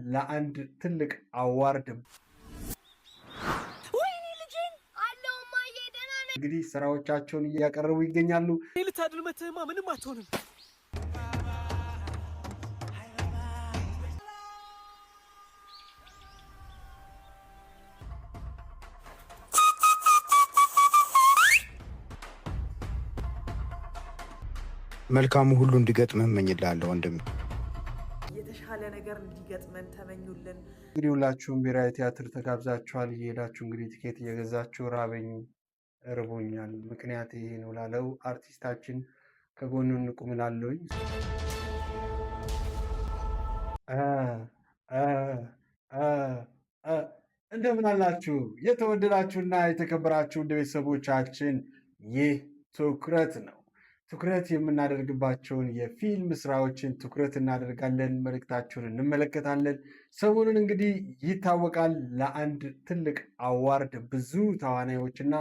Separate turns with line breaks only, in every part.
ለአንድ ትልቅ አዋርድ እንግዲህ ስራዎቻቸውን እያቀረቡ ይገኛሉ።
ልታድል መተማ ምንም አትሆንም።
መልካሙ ሁሉ እንዲገጥም እመኝልሃለሁ ወንድሜ።
የተሻለ ነገር እንዲገጥመን ተመኙልን።
እንግዲህ ሁላችሁም ብሔራዊ ቲያትር ተጋብዛችኋል። እየሄዳችሁ እንግዲህ ቲኬት እየገዛችሁ ራበኝ እርቦኛል ምክንያት ይሄ ነው ላለው አርቲስታችን ከጎኑ እንቁም እላለሁኝ። እንደምን አላችሁ የተወደዳችሁና የተከበራችሁ እንደ ቤተሰቦቻችን፣ ይህ ትኩረት ነው። ትኩረት የምናደርግባቸውን የፊልም ስራዎችን ትኩረት እናደርጋለን፣ መልእክታችሁን እንመለከታለን። ሰሞኑን እንግዲህ ይታወቃል ለአንድ ትልቅ አዋርድ ብዙ ተዋናዮችና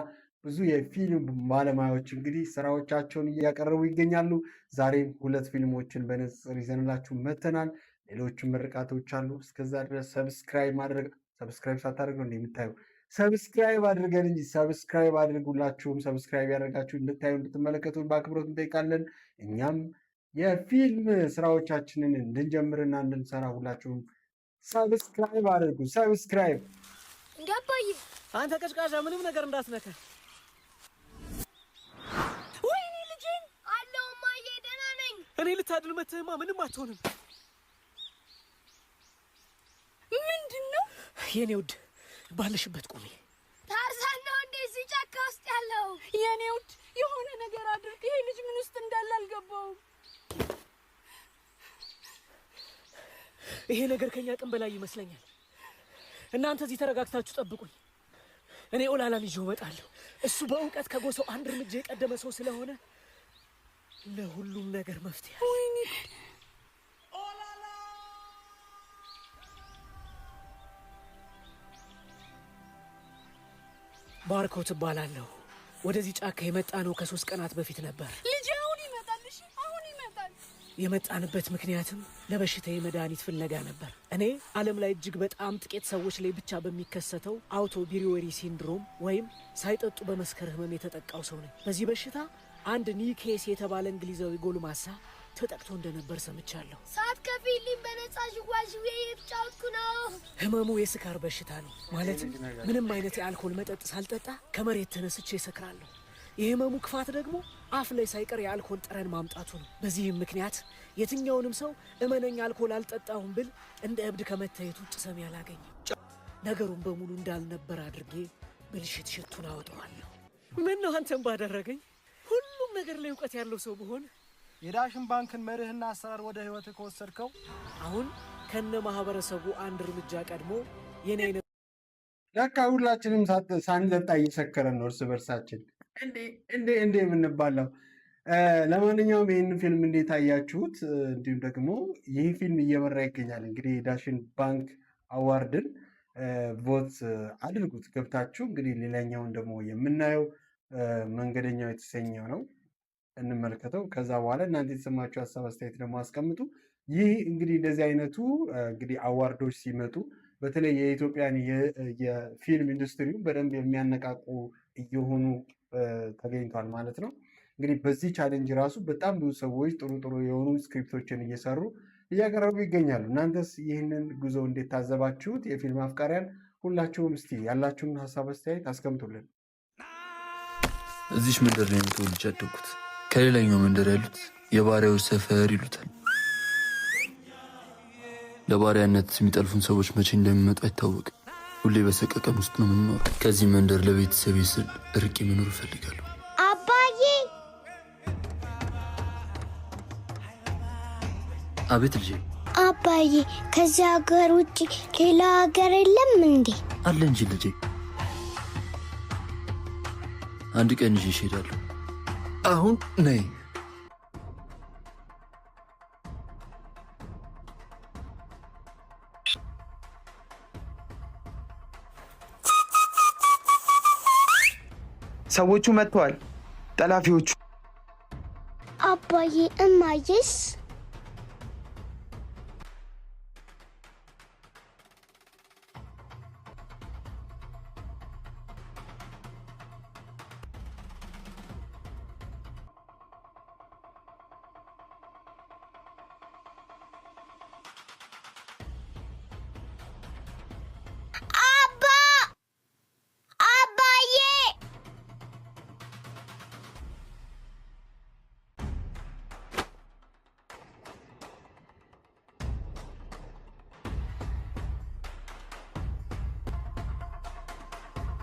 ብዙ የፊልም ባለሙያዎች እንግዲህ ስራዎቻቸውን እያቀረቡ ይገኛሉ። ዛሬም 2 ፊልሞችን በንጽጽር ይዘንላችሁ መተናል። ሌሎችም ምርቃቶች አሉ። እስከዛ ድረስ ሰብስክራይብ ሳታደርግ ነው የምታዩ። ሰብስክራይብ አድርገን እንጂ ሰብስክራይብ አድርጉላችሁም። ሰብስክራይብ ያደርጋችሁ እንድታዩ እንድትመለከቱን በአክብሮት እንጠይቃለን። እኛም የፊልም ስራዎቻችንን እንድንጀምርና እንድንሰራ ሁላችሁም ሰብስክራይብ አድርጉ። ሰብስክራይብ
እንዳባይ አንተ ቀጭቃዣ ምንም ነገር እንዳትነካ።
ወይኔ ልጄን አለው ማዬ ደህና ነኝ።
እኔ ልታድል መተማ ምንም አትሆንም።
ምንድነው
የኔ ውድ ባለሽበት ቁሚ።
ታርዛን ነው እንዴ እዚህ ጫካ ውስጥ ያለው? የኔ ውድ የሆነ ነገር አድርግ። ይሄ ልጅ ምን ውስጥ እንዳለ አልገባውም።
ይሄ ነገር ከኛ ቀን በላይ ይመስለኛል። እናንተ እዚህ ተረጋግታችሁ ጠብቁኝ። እኔ ኦላላን ይዤው እመጣለሁ። እሱ በእውቀት ከጎሰው አንድ እርምጃ የቀደመ ሰው ስለሆነ ለሁሉም ነገር መፍትሄ።
ወይኔ
ባርኮት እባላለሁ። ወደዚህ ጫካ የመጣ ነው ከ3 ቀናት በፊት ነበር።
ልጅ አሁን ይመጣል። እሺ አሁን ይመጣል።
የመጣንበት ምክንያትም ለበሽታዬ መድኃኒት ፍለጋ ነበር። እኔ ዓለም ላይ እጅግ በጣም ጥቂት ሰዎች ላይ ብቻ በሚከሰተው አውቶ ቢሪዌሪ ሲንድሮም ወይም ሳይጠጡ በመስከር ህመም የተጠቃው ሰው ነኝ። በዚህ በሽታ አንድ ኒኬስ የተባለ እንግሊዛዊ ጎልማሳ ተጠቅቶ እንደነበር ሰምቻለሁ።
ሰዓት ከፊልም በነጻ ዥዋዥዌ የተጫወትኩ ነው።
ህመሙ የስካር በሽታ ነው። ማለትም ምንም አይነት የአልኮል መጠጥ ሳልጠጣ ከመሬት ተነስቼ እሰክራለሁ። የህመሙ ክፋት ደግሞ አፍ ላይ ሳይቀር የአልኮል ጠረን ማምጣቱ ነው። በዚህም ምክንያት የትኛውንም ሰው እመነኝ አልኮል አልጠጣሁም ብል እንደ እብድ ከመታየት ውጭ ሰሚ አላገኝም። ነገሩን በሙሉ እንዳልነበር አድርጌ ብልሽት ሽቱን አወጣዋለሁ። ምን ነው አንተም ባደረገኝ። ሁሉም ነገር ላይ እውቀት ያለው ሰው ብሆን
የዳሽን ባንክን መርህና አሰራር ወደ ህይወት ከወሰድከው
አሁን ከነ ማህበረሰቡ አንድ እርምጃ ቀድሞ የኔ
ለካ ሁላችንም ሳንጠጣ እየሰከረን ነው እርስ በርሳችን እንዴ የምንባለው። ለማንኛውም ይህን ፊልም እንዴት አያችሁት? እንዲሁም ደግሞ ይህ ፊልም እየመራ ይገኛል እንግዲህ የዳሽን ባንክ አዋርድን ቮት አድርጉት ገብታችሁ። እንግዲህ ሌላኛውን ደግሞ የምናየው መንገደኛው የተሰኘው ነው፣ እንመልከተው። ከዛ በኋላ እናንተ የተሰማችሁ ሀሳብ አስተያየት ደግሞ አስቀምጡ። ይህ እንግዲህ እንደዚህ አይነቱ እንግዲህ አዋርዶች ሲመጡ በተለይ የኢትዮጵያን የፊልም ኢንዱስትሪውን በደንብ የሚያነቃቁ እየሆኑ ተገኝቷል ማለት ነው። እንግዲህ በዚህ ቻሌንጅ ራሱ በጣም ብዙ ሰዎች ጥሩ ጥሩ የሆኑ ስክሪፕቶችን እየሰሩ እያቀረቡ ይገኛሉ። እናንተስ ይህንን ጉዞ እንዴት ታዘባችሁት? የፊልም አፍቃሪያን ሁላችሁም እስቲ ያላችሁን ሀሳብ አስተያየት አስቀምጡልን።
እዚች መንደር ላይ ተወልጄ ያደግኩት። ከሌላኛው መንደር ያሉት የባሪያዎች ሰፈር ይሉታል። ለባሪያነት የሚጠልፉን ሰዎች መቼ እንደሚመጡ አይታወቅም። ሁሌ በሰቀቀን ውስጥ ነው የምንኖረው። ከዚህ መንደር ለቤተሰቤ ስል ርቄ መኖር እፈልጋለሁ።
አባዬ!
አቤት ልጄ።
አባዬ ከዚህ ሀገር ውጭ ሌላ ሀገር የለም እንዴ?
አለ እንጂ ልጄ። አንድ ቀን ይዤ እሄዳለሁ። አሁን ነይ።
ሰዎቹ መጥተዋል፣ ጠላፊዎቹ።
አባዬ እማዬስ?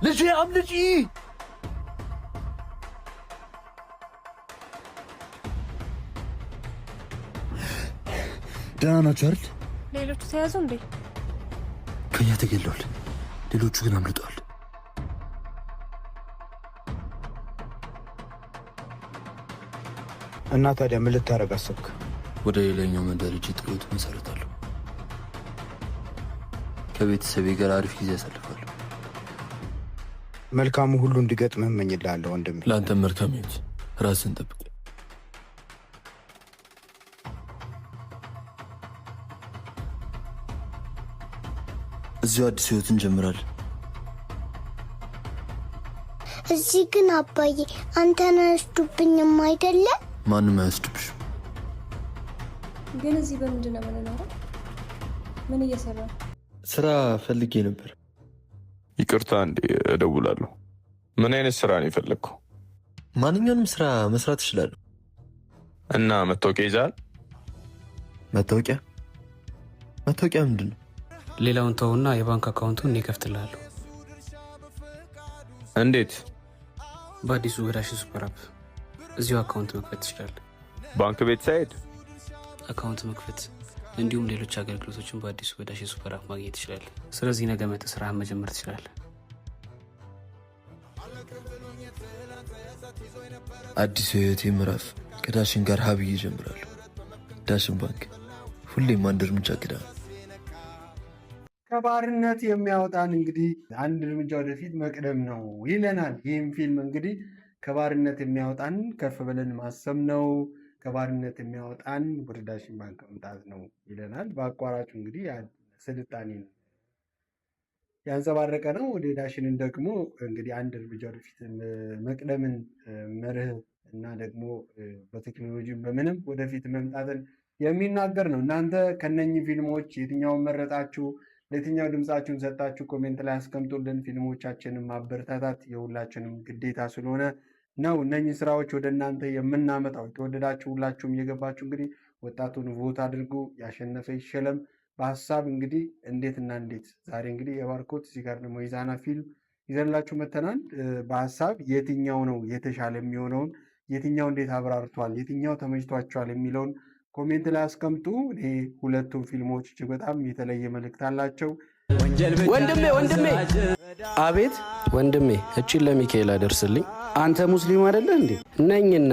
ልጄ አምልጪ! ደህና ናችሁ አይደል?
ሌሎቹ ተያዙ እንዴ?
ከኛ ተገለዋል። ሌሎቹ ግን አምልጠዋል።
እና ታዲያ ምን ልታረግ አሰብክ?
ወደ ሌላኛው መንደር ሄጄ ጥሎት መሰረታለሁ። ከቤተሰቤ ጋር አሪፍ ጊዜ ያሳልፋለሁ።
መልካሙ ሁሉ እንዲገጥምህ እመኝልሃለሁ ወንድሜ።
ለአንተም መልካም ይሁን። ራስን ጠብቅ። እዚሁ አዲስ ህይወት እንጀምራለን።
እዚህ ግን አባዬ አንተን አይወስዱብኝም አይደለ?
ማንም አይወስድብሽም።
ግን እዚህ በምንድን ነው የምንኖረው? ምን እየሰራ?
ስራ ፈልጌ ነበር።
ይቅርታ እንዴ እደውላለሁ። ምን አይነት ስራ ነው የፈለግከው?
ማንኛውንም ስራ መስራት እችላለሁ።
እና መታወቂያ ይዛል?
መታወቂያ ምንድን ነው?
ሌላውን ተውና የባንክ አካውንቱን እኔ እከፍትልሃለሁ።
እንዴት?
በአዲሱ ዳሽን ሱፐር አፕ እዚሁ አካውንት መክፈት ትችላለህ።
ባንክ ቤት ሳይሄድ
አካውንት መክፈት እንዲሁም ሌሎች አገልግሎቶችን በአዲሱ ዳሽን ሱፐር አፕ ማግኘት ትችላለህ። ስለዚህ ነገ መጥተህ ስራህን መጀመር ትችላለህ።
አዲሱ የህይወቴ ምዕራፍ ከዳሽን ጋር ሀብዬ እጀምራለሁ። ዳሽን ባንክ ሁሌም አንድ እርምጃ ቅዳ።
ከባርነት የሚያወጣን እንግዲህ አንድ እርምጃ ወደፊት መቅደም ነው ይለናል። ይህም ፊልም እንግዲህ ከባርነት የሚያወጣን ከፍ ብለን ማሰብ ነው። ከባርነት የሚያወጣን ወደ ዳሽን ባንክ መምጣት ነው ይለናል። በአቋራጩ እንግዲህ ስልጣኔ ያንጸባረቀ ነው። ወደ ዳሽንን ደግሞ እንግዲህ አንድ እርምጃ ወደፊት መቅደምን መርህ እና ደግሞ በቴክኖሎጂ በምንም ወደፊት መምጣትን የሚናገር ነው። እናንተ ከነኚህ ፊልሞች የትኛውን መረጣችሁ? ለየትኛው ድምፃችሁን ሰጣችሁ? ኮሜንት ላይ አስቀምጡልን። ፊልሞቻችንን ማበረታታት የሁላችንም ግዴታ ስለሆነ ነው እነኚህ ስራዎች ወደ እናንተ የምናመጣው። የተወደዳችሁ ሁላችሁም እየገባችሁ እንግዲህ ወጣቱን ቮት አድርጉ። ያሸነፈ ይሸለም። በሀሳብ እንግዲህ እንዴትና እንዴት ዛሬ እንግዲህ የባርኮት እዚህ ጋር ደግሞ የዛና ፊልም ይዘንላችሁ መተናል። በሀሳብ የትኛው ነው የተሻለ የሚሆነውን የትኛው እንዴት አብራርቷል፣ የትኛው ተመችቷቸዋል የሚለውን ኮሜንት ላይ አስቀምጡ። እኔ ሁለቱም ፊልሞች እጅግ በጣም የተለየ መልእክት አላቸው።
ወንድሜ
አቤት ወንድሜ፣ እቺን ለሚካኤል አደርስልኝ።
አንተ ሙስሊም አይደለህ እንዴ?
ነኝና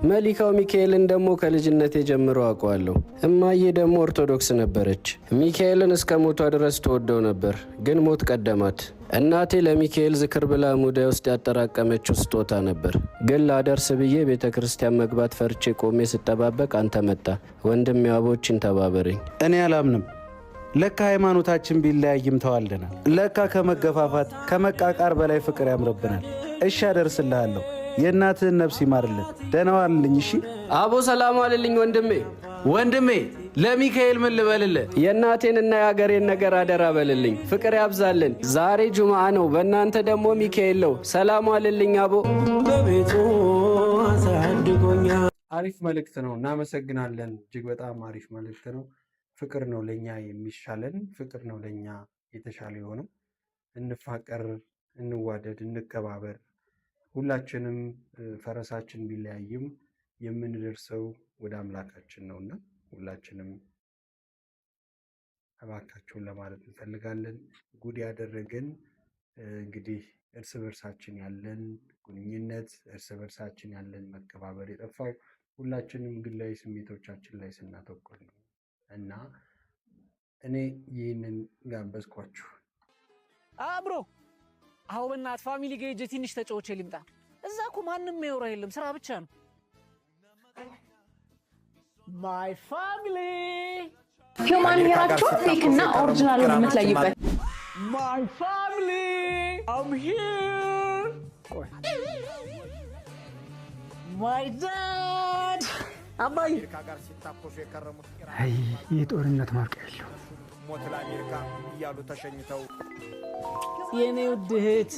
መሊካው ሚካኤልን ደግሞ ከልጅነቴ ጀምሮ አውቀዋለሁ። እማዬ ደግሞ ኦርቶዶክስ ነበረች። ሚካኤልን እስከ ሞቷ ድረስ ትወደው ነበር፣ ግን ሞት ቀደማት። እናቴ ለሚካኤል ዝክር ብላ ሙዳይ ውስጥ ያጠራቀመችው ስጦታ ነበር። ግን ላደርስ ብዬ ቤተ ክርስቲያን መግባት ፈርቼ ቆሜ ስጠባበቅ አንተ መጣ። ወንድሜ አቦችን ተባበረኝ።
እኔ አላምንም። ለካ ሃይማኖታችን ቢለያይም ተዋልደናል። ለካ ከመገፋፋት ከመቃቃር በላይ ፍቅር ያምርብናል። እሺ አደርስልሃለሁ። የእናትህን ነፍስ ይማርልን። ደህና ዋልልኝ። እሺ
አቦ ሰላም ዋልልኝ
ወንድሜ ለሚካኤል ምን ልበልልህ?
የእናቴንና የአገሬን ነገር አደራ በልልኝ። ፍቅር ያብዛልን። ዛሬ ጁምዓ ነው፣ በእናንተ ደግሞ ሚካኤል ነው። ሰላም ዋልልኝ አቦ።
በቤቱ አሳድጎኛ።
አሪፍ መልእክት ነው። እናመሰግናለን። እጅግ በጣም አሪፍ መልእክት ነው። ፍቅር ነው ለእኛ የሚሻለን። ፍቅር ነው ለእኛ የተሻለ የሆነው። እንፋቀር፣ እንዋደድ፣ እንከባበር። ሁላችንም ፈረሳችን ቢለያይም የምንደርሰው ወደ አምላካችን ነውና ሁላችንም እባካችሁን ለማለት እንፈልጋለን። ጉድ ያደረገን እንግዲህ እርስ በርሳችን ያለን ግንኙነት፣ እርስ በርሳችን ያለን መከባበር የጠፋው ሁላችንም ግላዊ ስሜቶቻችን ላይ ስናተኩር ነው እና እኔ ይህንን ጋበዝኳችሁ።
አብሮ አሁ በእናትህ ፋሚሊ ጋር ሂጅ ትንሽ ተጫውቼ ልምጣ። እዛ እኮ ማንም የሚያወራ የለም፣ ስራ ብቻ ነው። ማይ ፋሚሊ
ሂውማን ሄራችሁ ፌክ እና ኦሪጂናል የምትለዩበት
ማይ ፋሚሊ አም ሂር ማይ ዳድ አባይ
አይ የጦርነት ማብቂያ ያለው
ሞት ለአሜሪካ እያሉ ተሸኝተው
የኔ ውድ እህት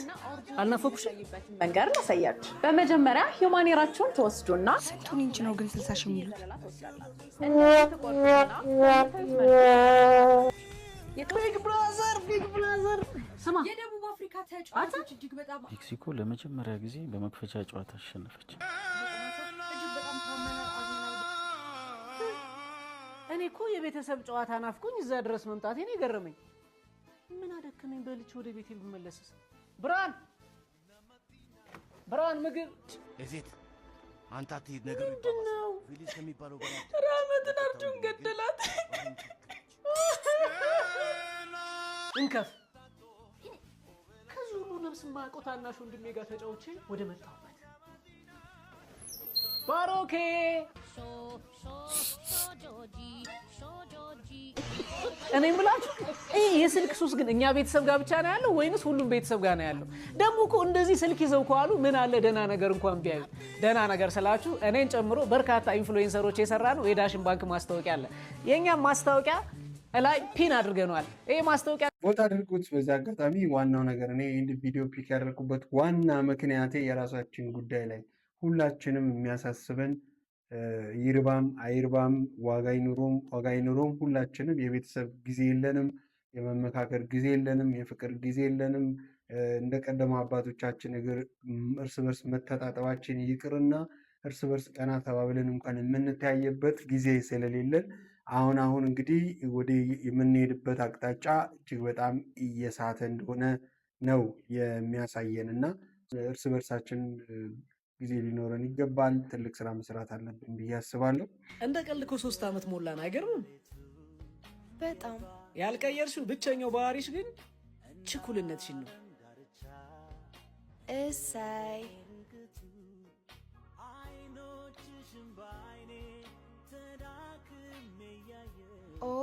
አልናፈኩሽ?
መንገድ ላሳያችሁ። በመጀመሪያ ሂውማን ሄራችሁን ተወስዱና
ስንቱን ኢንች ነው ግን 60 ሺህ የሚሉት?
ቢግ ብራዘር ስማ
የደቡብ አፍሪካ ተጫዋቾች እጅግ በጣም
ሜክሲኮ ለመጀመሪያ ጊዜ በመክፈቻ ጨዋታ አሸነፈች።
እኔ እኮ የቤተሰብ ጨዋታ ናፍቆኝ እዛ ድረስ መምጣቴ ነው የገረመኝ። ምን አደከመኝ በልቼ ወደ ቤቴ ብመለስስ? ብርሃን ምግብ
እዜት አንተ አትሄድ ነገር
ምንድነው?
ፊሊስ የሚባለው በላይ
ራመትን አርጁን ገደላት።
እንከፍ ከዚህ ሁሉ ነፍስ የማያውቀው ታናሽ ወንድሜ ጋር ተጫውቼ ወደ መጣሁበት ባሮኬ እኔ የምላችሁ ይሄ የስልክ ሱስ ግን እኛ ቤተሰብ ጋር ብቻ ነው ያለው ወይንስ ሁሉም ቤተሰብ ጋር ነው ያለው? ደግሞ እኮ እንደዚህ ስልክ ይዘው ከዋሉ ምን አለ ደህና ነገር እንኳን ቢያዩ። ደህና ነገር ስላችሁ እኔን ጨምሮ በርካታ ኢንፍሉዌንሰሮች የሰራ ነው የዳሽን ባንክ ማስታወቂያ አለ። የኛም ማስታወቂያ ላይ ፒን አድርገናል። ይሄ ማስታወቂያ
ቦታ አድርጉት። በዚህ አጋጣሚ ዋናው ነገር እኔ ይህን ቪዲዮ ፒክ ያደረኩበት ዋና ምክንያቴ የራሳችን ጉዳይ ላይ ሁላችንም የሚያሳስበን ይርባም አይርባም ዋጋ ይኑሮም ሁላችንም የቤተሰብ ጊዜ የለንም፣ የመመካከር ጊዜ የለንም፣ የፍቅር ጊዜ የለንም። እንደ ቀደመ አባቶቻችን እርስ በርስ መተጣጠባችን ይቅርና እርስ በርስ ቀና ተባብለን እንኳን የምንተያየበት ጊዜ ስለሌለን አሁን እንግዲህ ወደ የምንሄድበት አቅጣጫ እጅግ በጣም እየሳተ እንደሆነ ነው የሚያሳየን እና እርስ በርሳችን ጊዜ ሊኖረን ይገባል። ትልቅ ስራ መስራት አለብን ብዬ አስባለሁ።
እንደ ቀልድ እኮ 3 ዓመት ሞላን። አይገርምም?
በጣም
ያልቀየርሽው ብቸኛው ባህሪሽ ግን ችኩልነትሽን ነው።
እሰይ ኦ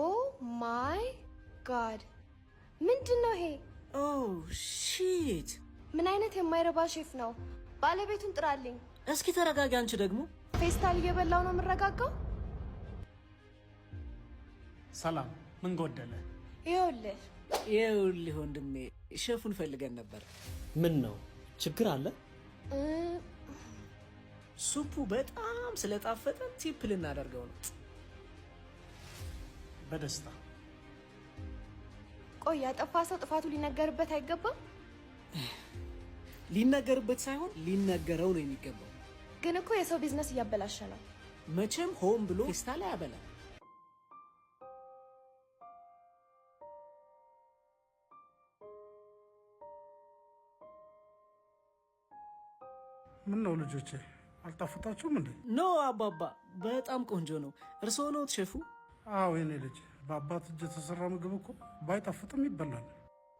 ማይ ጋድ ምንድን ነው ይሄ?
ኦ ሺት!
ምን አይነት የማይረባ ሼፍ ነው? ባለቤቱን ጥራልኝ።
እስኪ ተረጋጊ። አንቺ ደግሞ
ፌስታል እየበላው ነው የምረጋጋው።
ሰላም፣ ምን ጎደለ?
ይኸውልህ ወንድሜ ሼፉን ፈልገን ነበር።
ምን ነው ችግር አለ?
ሱፑ በጣም ስለጣፈጠ ቲፕ ልናደርገው ነው።
በደስታ።
ቆይ ያጠፋ ሰው ጥፋቱ ሊነገርበት አይገባም?
ሊነገርበት ሳይሆን ሊነገረው ነው የሚገባው።
ግን እኮ የሰው ቢዝነስ እያበላሸ ነው።
መቼም ሆን ብሎ ፌስታል አያበላም።
ምን ነው ልጆቼ አልጣፍጣችሁም እንዴ?
ኖ አባባ በጣም ቆንጆ ነው። እርስዎ ነዎት ሼፉ?
አዎ የኔ ልጅ፣ በአባት እጅ የተሰራ ምግብ እኮ ባይጣፍጥም ይበላል።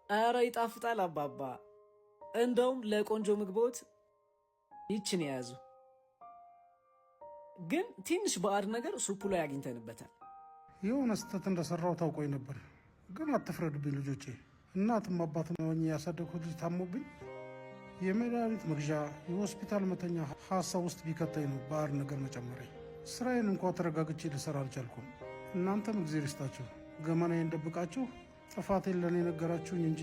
ኧረ ይጣፍጣል አባባ። እንደውም ለቆንጆ ምግቦት ይችን የያዙ። ግን ትንሽ ባዕድ ነገር ሱፑ ላይ አግኝተንበታል።
የሆነ ስህተት እንደሰራው ታውቆኝ ነበር። ግን አትፍረዱብኝ ልጆቼ። እናትም አባት ሆኜ ያሳደግኩት ልጅ ታሞብኝ የመድኃኒት መግዣ የሆስፒታል መተኛ ሀሳብ ውስጥ ቢከተኝ ነው ባዕድ ነገር መጨመሪያ። ስራዬን እንኳ ተረጋግቼ ልሰራ አልቻልኩም። እናንተም እግዜር ይስጣችሁ። ገመናዬን ደብቃችሁ ጥፋቴን ለእኔ ነገራችሁኝ እንጂ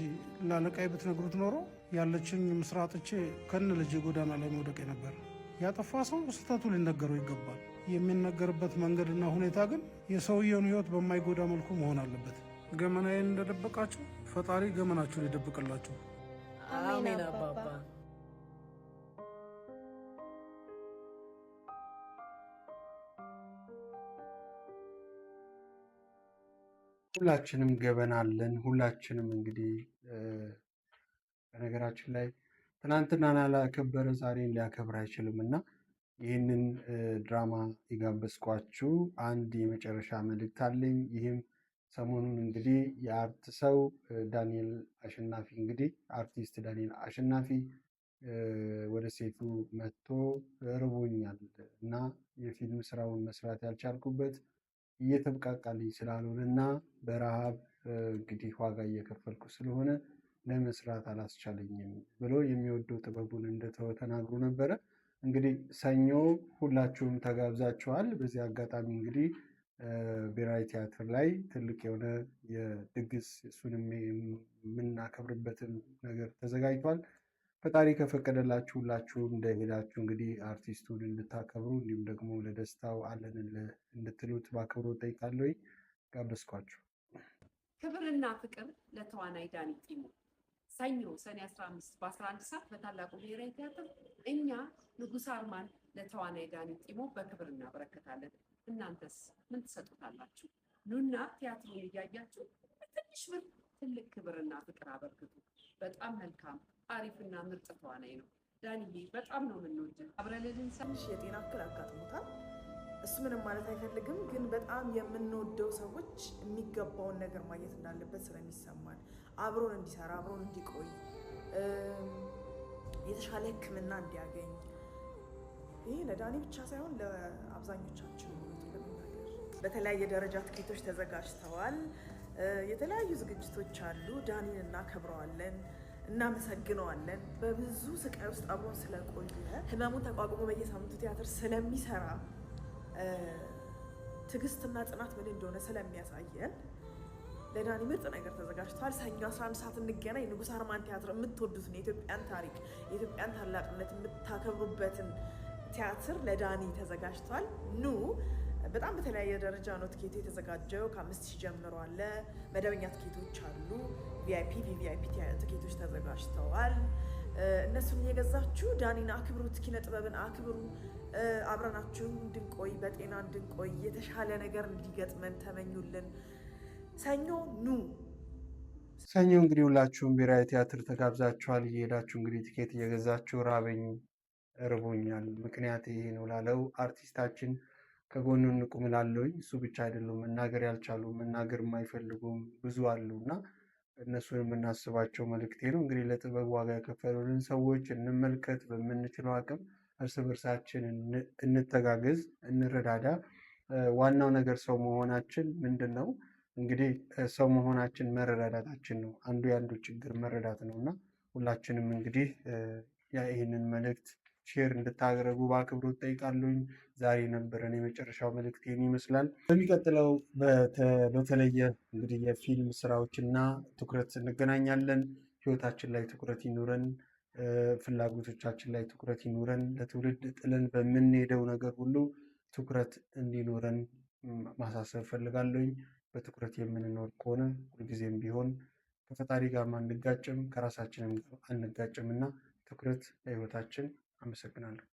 ላለቃይ ብትነግሩት ኖሮ ያለችኝ ምስራ አጥቼ ከነ ልጄ ጎዳና ላይ መውደቄ ነበር። ያጠፋ ሰው ስህተቱ ሊነገረው ይገባል። የሚነገርበት መንገድና ሁኔታ ግን የሰውየውን ሕይወት በማይጎዳ መልኩ መሆን አለበት። ገመናዬን እንደደበቃችሁ ፈጣሪ ገመናችሁን ይደብቅላችሁ።
አሜን አባባ።
ሁላችንም ገበና አለን። ሁላችንም እንግዲህ በነገራችን ላይ ትናንትናን ያላከበረ ዛሬን ሊያከብር አይችልም እና ይህንን ድራማ የጋበዝኳችሁ አንድ የመጨረሻ መልእክት አለኝ። ይህም ሰሞኑን እንግዲህ የአርት ሰው ዳንኤል አሸናፊ እንግዲህ አርቲስት ዳንኤል አሸናፊ ወደ ሴቱ መጥቶ ርቦኛል እና የፊልም ስራውን መስራት ያልቻልኩበት እየተብቃቃልኝ ስላልሆነ እና በረሃብ እንግዲህ ዋጋ እየከፈልኩ ስለሆነ ለመስራት አላስቻለኝም ብሎ የሚወደው ጥበቡን እንደተወ ተናግሮ ነበረ። እንግዲህ ሰኞ ሁላችሁም ተጋብዛችኋል። በዚህ አጋጣሚ እንግዲህ ብሔራዊ ቲያትር ላይ ትልቅ የሆነ የድግስ እሱንም የምናከብርበትን ነገር ተዘጋጅቷል። ፈጣሪ ከፈቀደላችሁ ሁላችሁም እንደሄዳችሁ እንግዲህ አርቲስቱን እንድታከብሩ እንዲሁም ደግሞ ለደስታው አለን እንድትሉት በአክብሮት ጠይቃለሁ። ጋበዝኳችሁ።
ክብርና ፍቅር ለተዋናይ ዳኒ ጢሞ። ሰኞ ሰኔ 15 በ11 ሰዓት በታላቁ ብሔራዊ ቲያትር እኛ ንጉሥ አርማን ለተዋናይ ዳኒ ጢሞ በክብር እናበረከታለን። እናንተስ ምን ትሰጡታላችሁ? ኑና ቲያትሩን እያያችሁ በትንሽ ብር ትልቅ ክብርና ፍቅር አበርክቱ። በጣም መልካም አሪፍና ምርጥ ተዋናይ ነው ዳኒዬ። በጣም ነው የምንወድህ። አብረልን
ትንሽ የጤና እክል አጋጥሞታል። እሱ ምንም ማለት አይፈልግም፣ ግን በጣም የምንወደው ሰዎች የሚገባውን ነገር ማግኘት እንዳለበት ስለሚሰማን አብሮን እንዲሰራ አብሮን እንዲቆይ የተሻለ ሕክምና እንዲያገኝ ይህ ለዳኒ ብቻ ሳይሆን ለአብዛኞቻችን ለመናገር በተለያየ ደረጃ ትኬቶች ተዘጋጅተዋል። የተለያዩ ዝግጅቶች አሉ። ዳኒን እናከብረዋለን፣ እናመሰግነዋለን። በብዙ ስቃይ ውስጥ አብሮን ስለቆየ ህመሙን ተቋቁሞ በየሳምንቱ ቲያትር ስለሚሰራ ትዕግስትና ጽናት ምን እንደሆነ ስለሚያሳየን ለዳኒ ምርጥ ነገር ተዘጋጅቷል። ሰኞ 11 ሰዓት እንገናኝ። ንጉሥ አርማን ቲያትር የምትወዱትን የኢትዮጵያን ታሪክ የኢትዮጵያን ታላቅነት የምታከብሩበትን ቲያትር ለዳኒ ተዘጋጅቷል። ኑ። በጣም በተለያየ ደረጃ ነው ትኬቱ የተዘጋጀው። ከ5000 ጀምሮ አለ። መደበኛ ትኬቶች አሉ። ቪአይፒ ቪቪአይፒ ትኬቶች ተዘጋጅተዋል። እነሱን እየገዛችሁ ዳኒን አክብሩት፣ ኪነ ጥበብን አክብሩ። አብረናችሁ እንድንቆይ በጤና እንድንቆይ የተሻለ ነገር እንዲገጥመን ተመኙልን። ሰኞ ኑ።
ሰኞ እንግዲህ ሁላችሁም ብሔራዊ ቲያትር ተጋብዛችኋል። እየሄዳችሁ እንግዲህ ቲኬት እየገዛችሁ ራበኝ እርቦኛል ምክንያት ይሄ ነው ላለው አርቲስታችን ከጎኑ እንቁም እላለሁኝ። እሱ ብቻ አይደሉም፣ መናገር ያልቻሉ መናገር የማይፈልጉም ብዙ አሉ እና እነሱን የምናስባቸው መልእክቴ ነው። እንግዲህ ለጥበብ ዋጋ የከፈሉልን ሰዎች እንመልከት። በምንችለው አቅም እርስ በርሳችን እንተጋገዝ፣ እንረዳዳ። ዋናው ነገር ሰው መሆናችን ምንድን ነው እንግዲህ ሰው መሆናችን መረዳዳታችን ነው። አንዱ የአንዱ ችግር መረዳት ነው እና ሁላችንም እንግዲህ ይህንን መልእክት ሼር እንድታደርጉ በአክብሮት ጠይቃለሁኝ። ዛሬ የነበረን የመጨረሻው መልእክት ይህን ይመስላል። በሚቀጥለው በተለየ እንግዲህ የፊልም ስራዎችና ትኩረት እንገናኛለን። ህይወታችን ላይ ትኩረት ይኑረን፣ ፍላጎቶቻችን ላይ ትኩረት ይኑረን። ለትውልድ ጥለን በምንሄደው ነገር ሁሉ ትኩረት እንዲኖረን ማሳሰብ ፈልጋለሁኝ። በትኩረት የምንኖር ከሆነ ሁልጊዜም ቢሆን ከፈጣሪ ጋር አንጋጭም፣ ከራሳችንም አንጋጭም እና ትኩረት ለህይወታችን። አመሰግናለሁ።